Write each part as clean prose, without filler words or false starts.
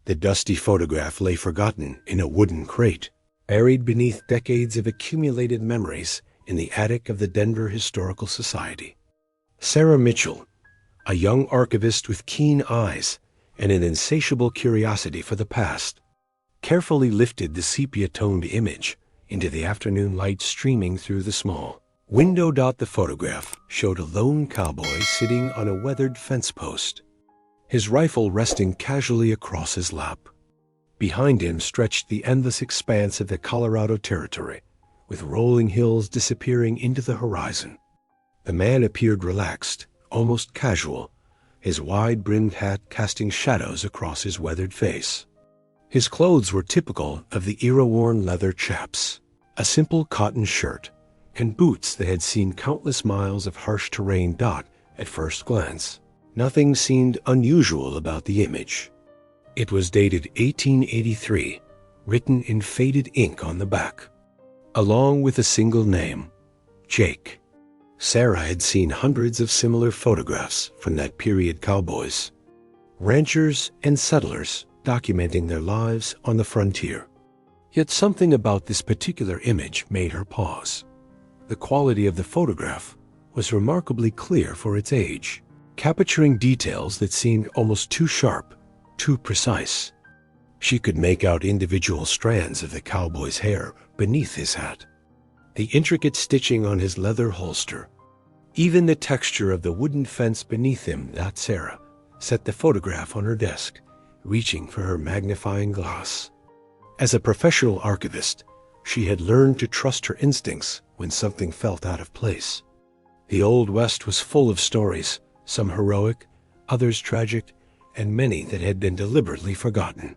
The dusty photograph lay forgotten in a wooden crate, buried beneath decades of accumulated memories in the attic of the Denver Historical Society. Sarah Mitchell, a young archivist with keen eyes and an insatiable curiosity for the past, carefully lifted the sepia-toned image into the afternoon light streaming through the small window. The photograph showed a lone cowboy sitting on a weathered fence post, his rifle resting casually across his lap. Behind him stretched the endless expanse of the Colorado Territory, with rolling hills disappearing into the horizon. The man appeared relaxed, almost casual, his wide-brimmed hat casting shadows across his weathered face. His clothes were typical of the era-worn leather chaps, a simple cotton shirt, and boots that had seen countless miles of harsh terrain. At first glance, nothing seemed unusual about the image. It was dated 1883, written in faded ink on the back, along with a single name, Jake. Sarah had seen hundreds of similar photographs from that period: cowboys, ranchers, and settlers documenting their lives on the frontier. Yet something about this particular image made her pause. The quality of the photograph was remarkably clear for its age, capturing details that seemed almost too sharp, too precise. She could make out individual strands of the cowboy's hair beneath his hat, the intricate stitching on his leather holster, even the texture of the wooden fence beneath him. Sarah set the photograph on her desk, reaching for her magnifying glass. As a professional archivist, she had learned to trust her instincts when something felt out of place. The Old West was full of stories, some heroic, others tragic, and many that had been deliberately forgotten.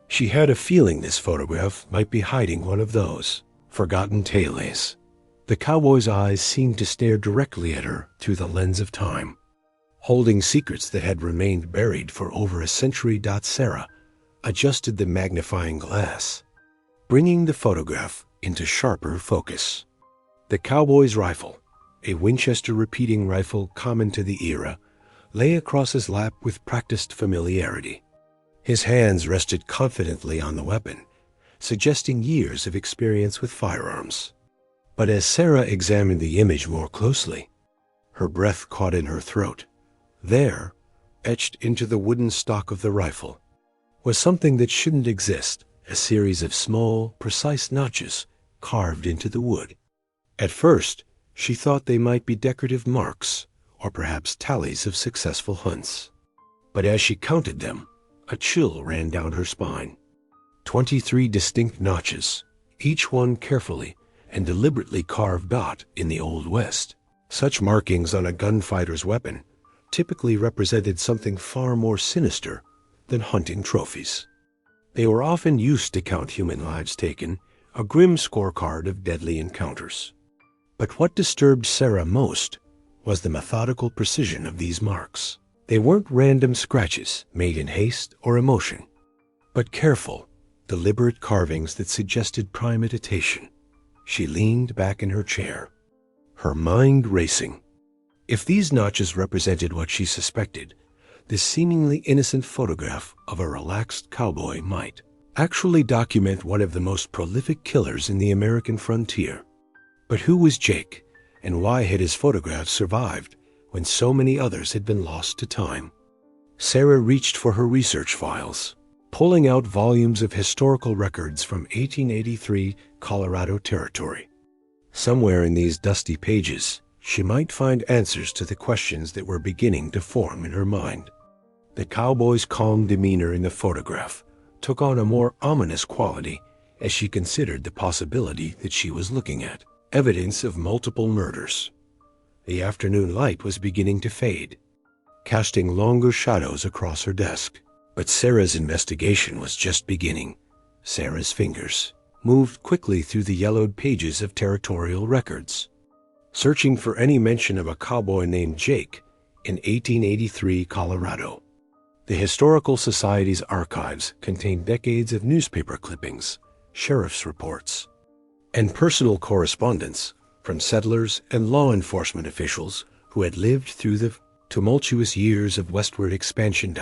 She had a feeling this photograph might be hiding one of those forgotten tales. The cowboy's eyes seemed to stare directly at her through the lens of time, holding secrets that had remained buried for over a century. Sarah adjusted the magnifying glass, bringing the photograph into sharper focus. The cowboy's rifle, a Winchester repeating rifle common to the era, lay across his lap with practiced familiarity. His hands rested confidently on the weapon, suggesting years of experience with firearms. But as Sarah examined the image more closely, her breath caught in her throat. There, etched into the wooden stock of the rifle, was something that shouldn't exist: a series of small, precise notches carved into the wood. At first, she thought they might be decorative marks, or perhaps tallies of successful hunts. But as she counted them, a chill ran down her spine. 23 distinct notches, each one carefully and deliberately carved. In the Old West, such markings on a gunfighter's weapon typically represented something far more sinister than hunting trophies. They were often used to count human lives taken, a grim scorecard of deadly encounters. But what disturbed Sarah most was the methodical precision of these marks. They weren't random scratches made in haste or emotion, but careful, deliberate carvings that suggested premeditation. She leaned back in her chair, her mind racing. If these notches represented what she suspected, this seemingly innocent photograph of a relaxed cowboy might actually document one of the most prolific killers in the American frontier. But who was Jake, and why had his photograph survived when so many others had been lost to time? Sarah reached for her research files, pulling out volumes of historical records from 1883 Colorado Territory. Somewhere in these dusty pages, she might find answers to the questions that were beginning to form in her mind. The cowboy's calm demeanor in the photograph took on a more ominous quality as she considered the possibility that she was looking at evidence of multiple murders. The afternoon light was beginning to fade, casting longer shadows across her desk. But Sarah's investigation was just beginning. Sarah's fingers moved quickly through the yellowed pages of territorial records, searching for any mention of a cowboy named Jake in 1883 Colorado. The Historical Society's archives contained decades of newspaper clippings, sheriff's reports, and personal correspondence from settlers and law enforcement officials who had lived through the tumultuous years of westward expansion.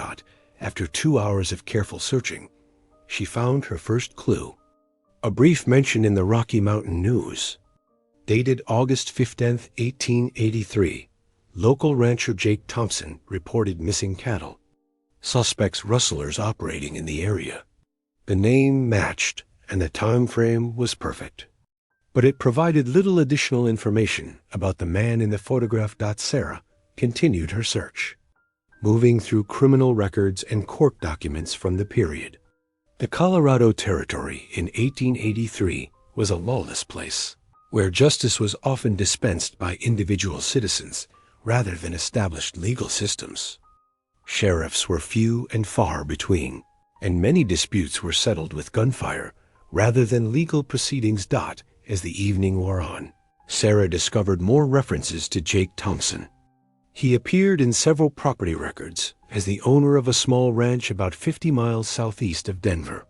after 2 hours of careful searching, she found her first clue. A brief mention in the Rocky Mountain News. Dated August 15, 1883, local rancher Jake Thompson reported missing cattle. Suspects rustlers operating in the area. The name matched, and the time frame was perfect. But it provided little additional information about the man in the photograph. Sarah continued her search, moving through criminal records and court documents from the period. The Colorado Territory in 1883 was a lawless place, where justice was often dispensed by individual citizens rather than established legal systems. Sheriffs were few and far between, and many disputes were settled with gunfire rather than legal proceedings. As the evening wore on, Sarah discovered more references to Jake Thompson. He appeared in several property records as the owner of a small ranch about 50 miles southeast of Denver.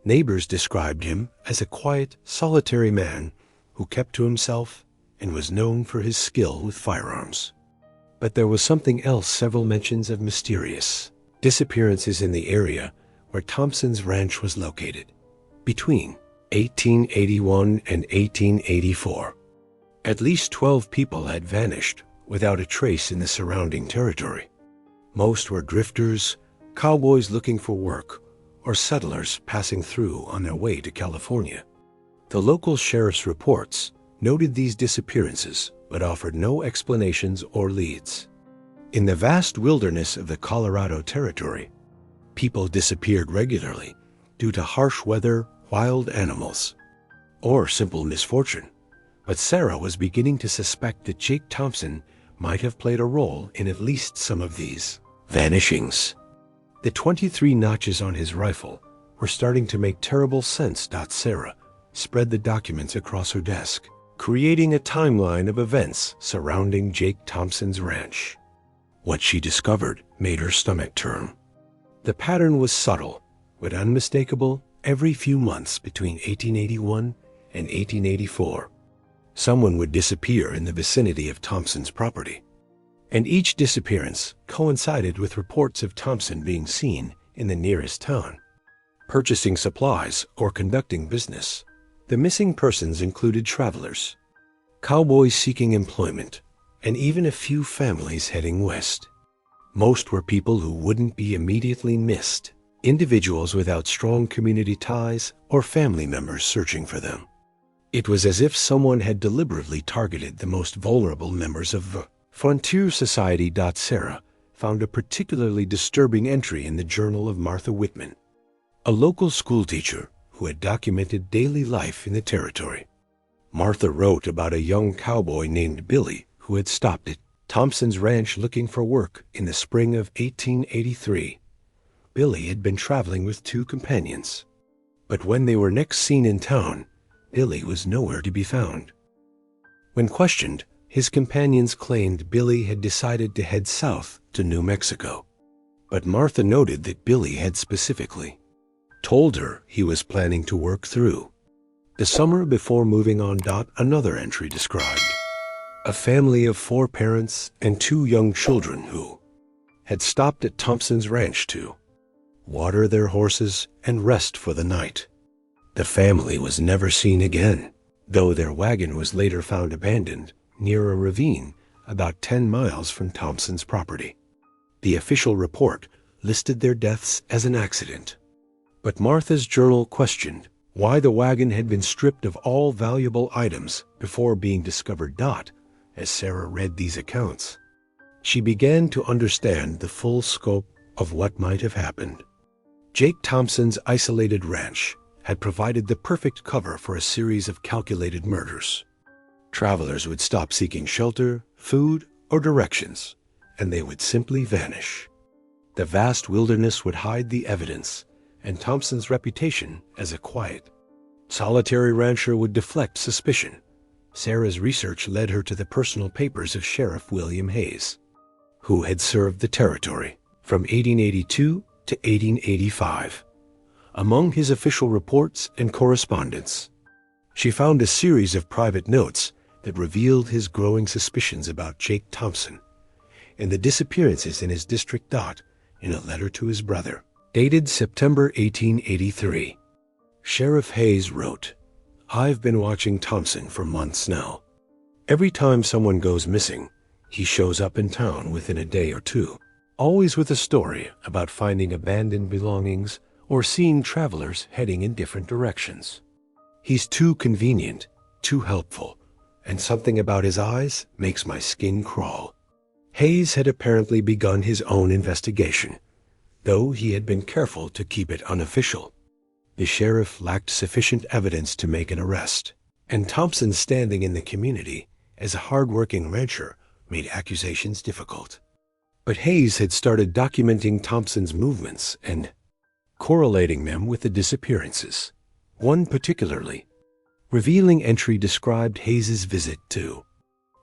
Neighbors described him as a quiet, solitary man who kept to himself and was known for his skill with firearms. But there was something else. Several mentions of mysterious disappearances in the area where Thompson's ranch was located between 1881 and 1884. At least 12 people had vanished without a trace in the surrounding territory. Most were drifters, cowboys looking for work, or settlers passing through on their way to California. The local sheriff's reports noted these disappearances but offered no explanations or leads. In the vast wilderness of the Colorado Territory, people disappeared regularly due to harsh weather, wild animals, or simple misfortune. But Sarah was beginning to suspect that Jake Thompson might have played a role in at least some of these vanishings. The 23 notches on his rifle were starting to make terrible sense. Sarah spread the documents across her desk, creating a timeline of events surrounding Jake Thompson's ranch. What she discovered made her stomach turn. The pattern was subtle, but unmistakable. Every few months between 1881 and 1884, someone would disappear in the vicinity of Thompson's property. And each disappearance coincided with reports of Thompson being seen in the nearest town, purchasing supplies or conducting business. The missing persons included travelers, cowboys seeking employment, and even a few families heading west. Most were people who wouldn't be immediately missed, individuals without strong community ties or family members searching for them. It was as if someone had deliberately targeted the most vulnerable members of the Frontier Society. Sarah found a particularly disturbing entry in the journal of Martha Whitman, a local schoolteacher who had documented daily life in the territory. Martha wrote about a young cowboy named Billy who had stopped at Thompson's ranch looking for work in the spring of 1883. Billy had been traveling with 2 companions, but when they were next seen in town, Billy was nowhere to be found. When questioned, his companions claimed Billy had decided to head south to New Mexico, but Martha noted that Billy had specifically told her he was planning to work through the summer before moving on. Another entry described a family of 4 parents and 2 young children who had stopped at Thompson's ranch to water their horses and rest for the night. The family was never seen again, though their wagon was later found abandoned near a ravine about 10 miles from Thompson's property. The official report listed their deaths as an accident, but Martha's journal questioned why the wagon had been stripped of all valuable items before being discovered. As Sarah read these accounts, she began to understand the full scope of what might have happened. Jake Thompson's isolated ranch had provided the perfect cover for a series of calculated murders. Travelers would stop seeking shelter, food, or directions, and they would simply vanish. The vast wilderness would hide the evidence, and Thompson's reputation as a quiet, solitary rancher would deflect suspicion. Sarah's research led her to the personal papers of Sheriff William Hayes, who had served the territory from 1882 to 1885. Among his official reports and correspondence, she found a series of private notes that revealed his growing suspicions about Jake Thompson and the disappearances in his district. in a letter to his brother, dated September 1883. Sheriff Hayes wrote, "I've been watching Thompson for months now. Every time someone goes missing, he shows up in town within a day or two, always with a story about finding abandoned belongings or seeing travelers heading in different directions. He's too convenient, too helpful, and something about his eyes makes my skin crawl." Hayes had apparently begun his own investigation, though he had been careful to keep it unofficial. The sheriff lacked sufficient evidence to make an arrest, and Thompson's standing in the community as a hard-working rancher made accusations difficult. But Hayes had started documenting Thompson's movements and correlating them with the disappearances. One particularly revealing entry described Hayes's visit to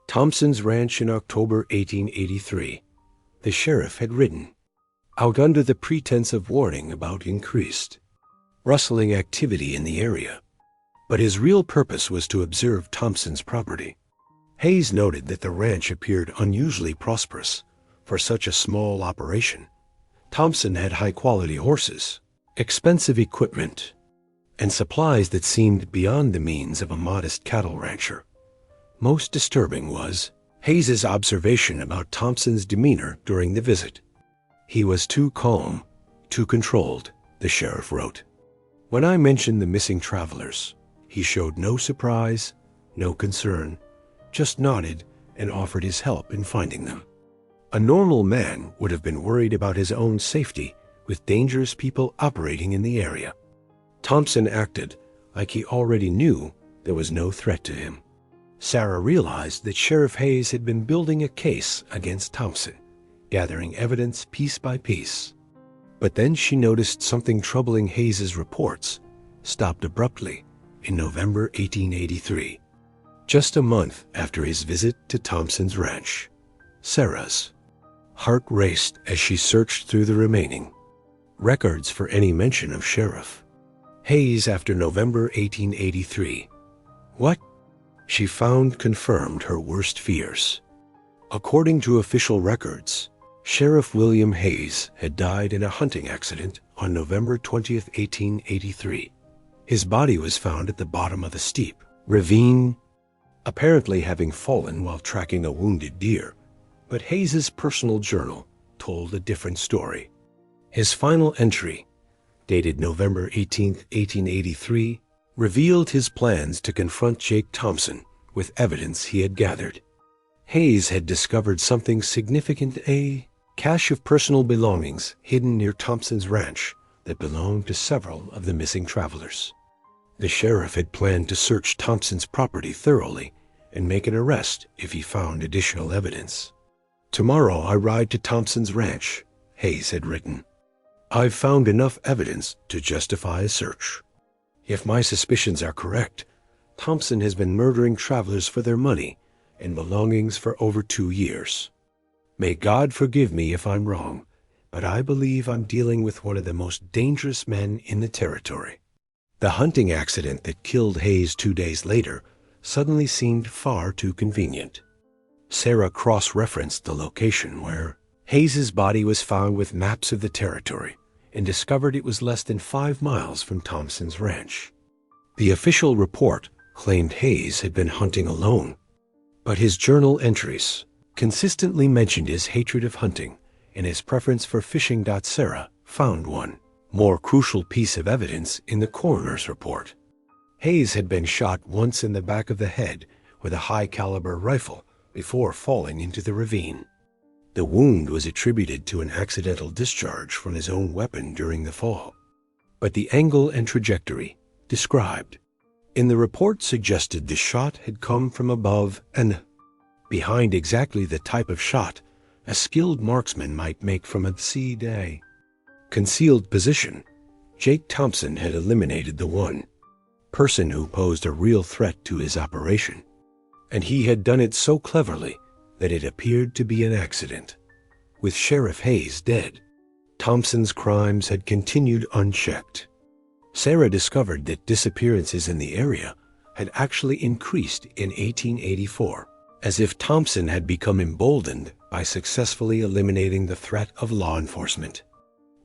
Thompson's ranch in October 1883. The sheriff had ridden out under the pretense of warning about increased rustling activity in the area, but his real purpose was to observe Thompson's property. Hayes noted that the ranch appeared unusually prosperous for such a small operation. Thompson had high-quality horses, expensive equipment, and supplies that seemed beyond the means of a modest cattle rancher. Most disturbing was Hayes's observation about Thompson's demeanor during the visit. "He was too calm, too controlled," the sheriff wrote. "When I mentioned the missing travelers, he showed no surprise, no concern, just nodded and offered his help in finding them. A normal man would have been worried about his own safety with dangerous people operating in the area. Thompson acted like he already knew there was no threat to him." Sarah realized that Sheriff Hayes had been building a case against Thompson, gathering evidence piece by piece. But then she noticed something troubling Hayes's reports stopped abruptly in November 1883, just a month after his visit to Thompson's ranch. Sarah's heart raced as she searched through the remaining records for any mention of Sheriff Hayes after November 1883. What she found confirmed her worst fears. According to official records, Sheriff William Hayes had died in a hunting accident on November 20th, 1883. His body was found at the bottom of a steep ravine, apparently having fallen while tracking a wounded deer. But Hayes's personal journal told a different story. His final entry, dated November 18th, 1883, revealed his plans to confront Jake Thompson with evidence he had gathered. Hayes had discovered something significant, a cache of personal belongings hidden near Thompson's ranch that belonged to several of the missing travelers. The sheriff had planned to search Thompson's property thoroughly and make an arrest if he found additional evidence. "Tomorrow I ride to Thompson's ranch," Hayes had written. "I've found enough evidence to justify a search. If my suspicions are correct, Thompson has been murdering travelers for their money and belongings for over 2 years. May God forgive me if I'm wrong, but I believe I'm dealing with one of the most dangerous men in the territory." The hunting accident that killed Hayes 2 days later suddenly seemed far too convenient. Sarah cross-referenced the location where Hayes's body was found with maps of the territory and discovered it was less than 5 miles from Thompson's ranch. The official report claimed Hayes had been hunting alone, but his journal entries consistently mentioned his hatred of hunting and his preference for fishing. Sarah found one more crucial piece of evidence in the coroner's report. Hayes had been shot once in the back of the head with a high-caliber rifle before falling into the ravine. The wound was attributed to an accidental discharge from his own weapon during the fall, but the angle and trajectory described in the report suggested the shot had come from above and behind, exactly the type of shot a skilled marksman might make from a C-day concealed position. Jake Thompson had eliminated the one person who posed a real threat to his operation, and he had done it so cleverly that it appeared to be an accident. With Sheriff Hayes dead, Thompson's crimes had continued unchecked. Sarah discovered that disappearances in the area had actually increased in 1884, as if Thompson had become emboldened by successfully eliminating the threat of law enforcement.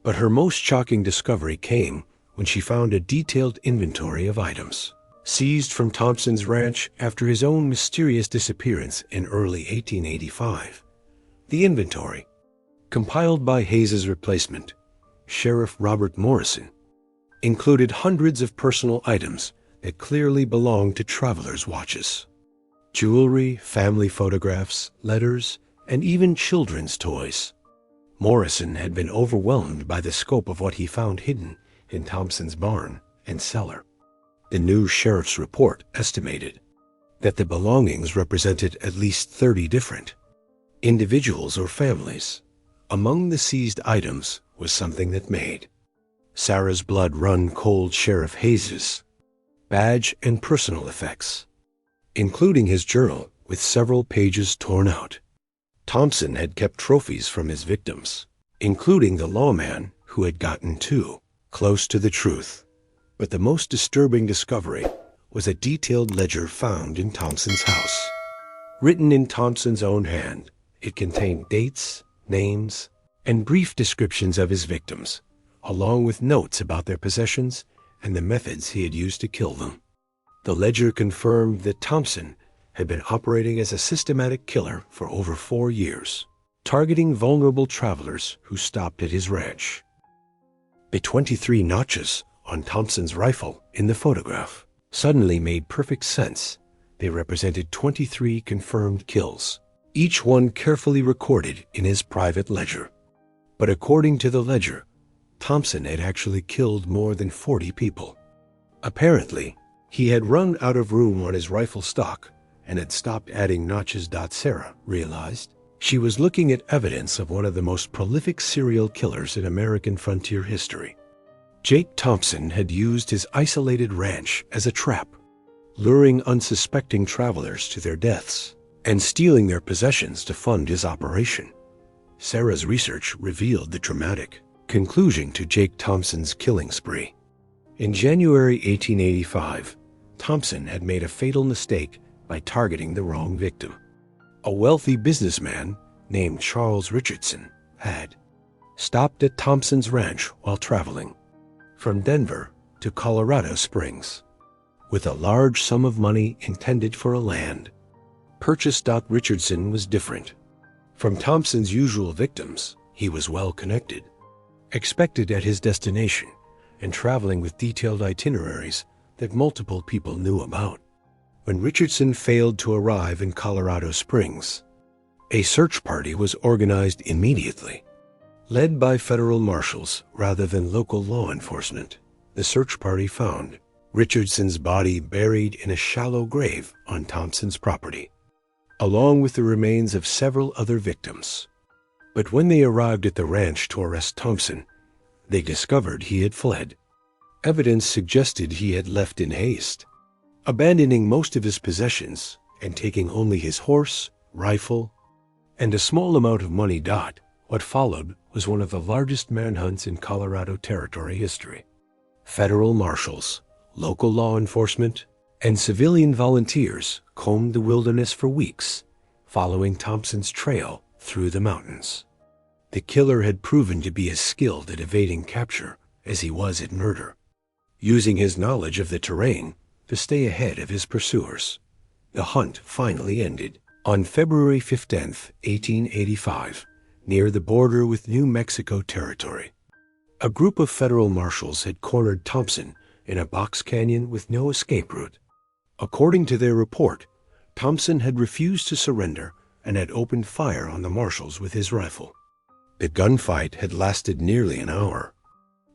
But her most shocking discovery came when she found a detailed inventory of items seized from Thompson's ranch after his own mysterious disappearance in early 1885. The inventory, compiled by Hayes's replacement, Sheriff Robert Morrison, included hundreds of personal items that clearly belonged to travelers' watches. Jewelry, family photographs, letters, and even children's toys. Morrison had been overwhelmed by the scope of what he found hidden in Thompson's barn and cellar. The new sheriff's report estimated that the belongings represented at least 30 different individuals or families. Among the seized items was something that made Sarah's blood run cold. Sheriff Hayes's badge and personal effects, including his journal with several pages torn out. Thompson had kept trophies from his victims, including the lawman who had gotten too close to the truth. But the most disturbing discovery was a detailed ledger found in Thompson's house. Written in Thompson's own hand, it contained dates, names, and brief descriptions of his victims, along with notes about their possessions and the methods he had used to kill them. The ledger confirmed that Thompson had been operating as a systematic killer for over 4 years, targeting vulnerable travelers who stopped at his ranch. The 23 notches on Thompson's rifle in the photograph suddenly made perfect sense. They represented 23 confirmed kills, each one carefully recorded in his private ledger. But according to the ledger, Thompson had actually killed more than 40 people. Apparently, he had run out of room on his rifle stock and had stopped adding notches. Sarah realized she was looking at evidence of one of the most prolific serial killers in American frontier history. Jake Thompson had used his isolated ranch as a trap, luring unsuspecting travelers to their deaths and stealing their possessions to fund his operation. Sarah's research revealed the dramatic conclusion to Jake Thompson's killing spree. In January 1885, Thompson had made a fatal mistake by targeting the wrong victim. A wealthy businessman named Charles Richardson had stopped at Thompson's ranch while traveling from Denver to Colorado Springs with a large sum of money intended for a land purchase. Richardson was different from Thompson's usual victims. He was well connected, expected at his destination, and traveling with detailed itineraries that multiple people knew about. When Richardson failed to arrive in Colorado Springs, a search party was organized immediately. Led by federal marshals rather than local law enforcement, the search party found Richardson's body buried in a shallow grave on Thompson's property, along with the remains of several other victims. But when they arrived at the ranch to arrest Thompson, they discovered he had fled. Evidence suggested he had left in haste, abandoning most of his possessions and taking only his horse, rifle, and a small amount of money. What followed was one of the largest manhunts in Colorado Territory history. Federal marshals, local law enforcement, and civilian volunteers combed the wilderness for weeks, following Thompson's trail through the mountains. The killer had proven to be as skilled at evading capture as he was at murder, using his knowledge of the terrain to stay ahead of his pursuers. The hunt finally ended on February 15, 1885, near the border with New Mexico Territory. A group of federal marshals had cornered Thompson in a box canyon with no escape route. According to their report, Thompson had refused to surrender and had opened fire on the marshals with his rifle. The gunfight had lasted nearly an hour,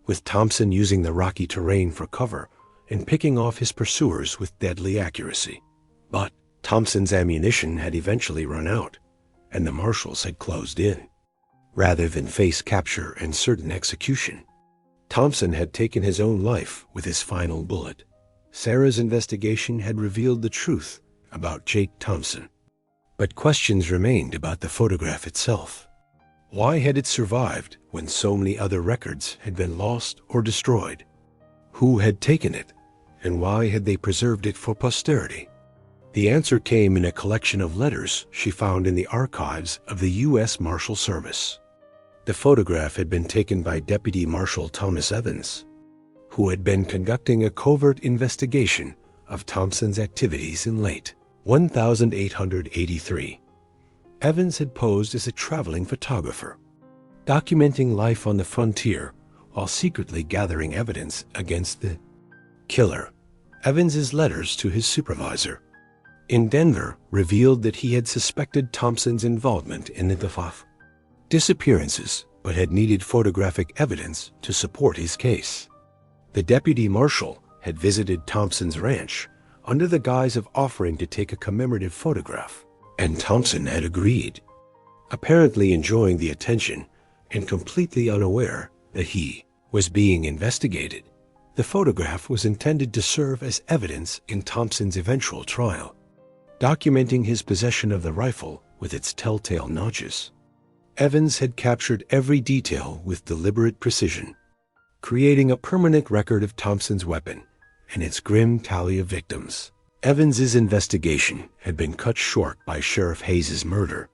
with Thompson using the rocky terrain for cover and picking off his pursuers with deadly accuracy. But Thompson's ammunition had eventually run out, and the marshals had closed in. Rather than face capture and certain execution, Thompson had taken his own life with his final bullet. Sarah's investigation had revealed the truth about Jake Thompson, but questions remained about the photograph itself. Why had it survived when so many other records had been lost or destroyed? Who had taken it, and why had they preserved it for posterity? The answer came in a collection of letters she found in the archives of the U.S. Marshal Service. The photograph had been taken by Deputy Marshal Thomas Evans, who had been conducting a covert investigation of Thompson's activities in late 1883. Evans had posed as a traveling photographer, documenting life on the frontier while secretly gathering evidence against the killer. Evans's letters to his supervisor in Denver revealed that he had suspected Thompson's involvement in the disappearances, but had needed photographic evidence to support his case. The deputy marshal had visited Thompson's ranch under the guise of offering to take a commemorative photograph, and Thompson had agreed, apparently enjoying the attention and completely unaware that he was being investigated. The photograph was intended to serve as evidence in Thompson's eventual trial, documenting his possession of the rifle with its telltale notches. Evans had captured every detail with deliberate precision, creating a permanent record of Thompson's weapon and its grim tally of victims. Evans's investigation had been cut short by Sheriff Hayes's murder.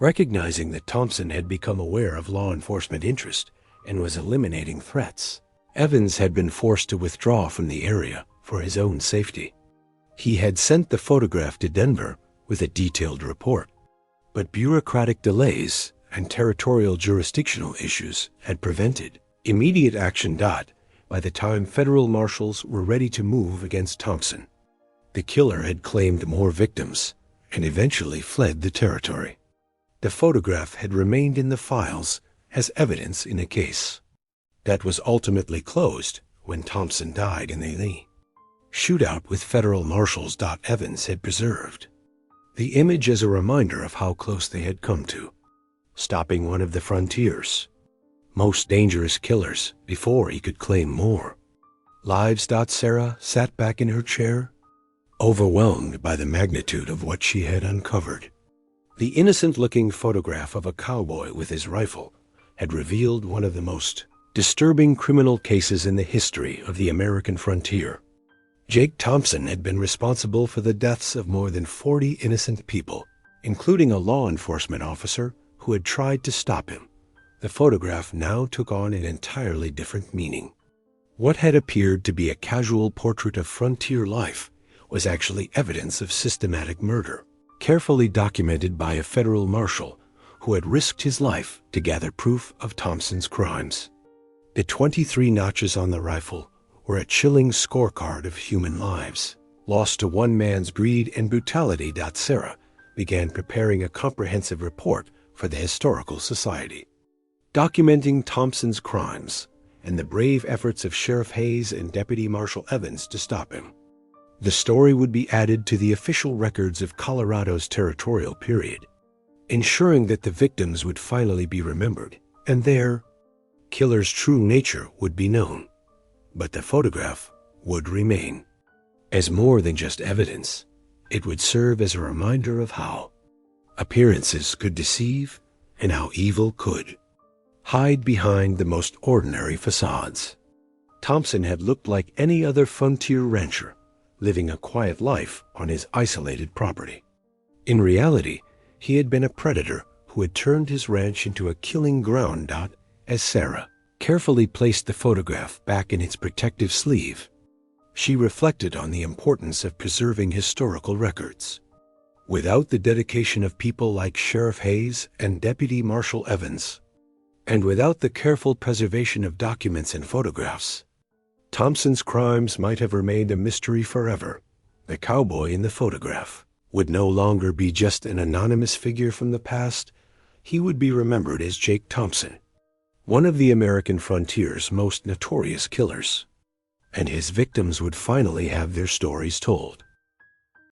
Recognizing that Thompson had become aware of law enforcement interest and was eliminating threats, Evans had been forced to withdraw from the area for his own safety. He had sent the photograph to Denver with a detailed report, but bureaucratic delays and territorial jurisdictional issues had prevented immediate action. By the time federal marshals were ready to move against Thompson, the killer had claimed more victims and eventually fled the territory. The photograph had remained in the files as evidence in a case that was ultimately closed when Thompson died in the shootout with federal marshals. Evans had preserved the image as a reminder of how close they had come to stopping one of the frontier's most dangerous killers before he could claim more lives. Sarah sat back in her chair, overwhelmed by the magnitude of what she had uncovered. The innocent-looking photograph of a cowboy with his rifle had revealed one of the most disturbing criminal cases in the history of the American frontier. Jake Thompson had been responsible for the deaths of more than 40 innocent people, including a law enforcement officer who had tried to stop him. The photograph now took on an entirely different meaning. What had appeared to be a casual portrait of frontier life was actually evidence of systematic murder, carefully documented by a federal marshal who had risked his life to gather proof of Thompson's crimes. The 23 notches on the rifle were a chilling scorecard of human lives, lost to one man's greed and brutality. Sarah began preparing a comprehensive report for the Historical Society, documenting Thompson's crimes and the brave efforts of Sheriff Hayes and Deputy Marshal Evans to stop him. The story would be added to the official records of Colorado's territorial period, ensuring that the victims would finally be remembered and their killer's true nature would be known. But the photograph would remain. As more than just evidence, it would serve as a reminder of how appearances could deceive and how evil could hide behind the most ordinary facades. Thompson had looked like any other frontier rancher, living a quiet life on his isolated property. In reality, he had been a predator who had turned his ranch into a killing ground. As Sarah carefully placed the photograph back in its protective sleeve, she reflected on the importance of preserving historical records. Without the dedication of people like Sheriff Hayes and Deputy Marshal Evans, and without the careful preservation of documents and photographs, Thompson's crimes might have remained a mystery forever. The cowboy in the photograph would no longer be just an anonymous figure from the past. He would be remembered as Jake Thompson, one of the American frontier's most notorious killers, and his victims would finally have their stories told.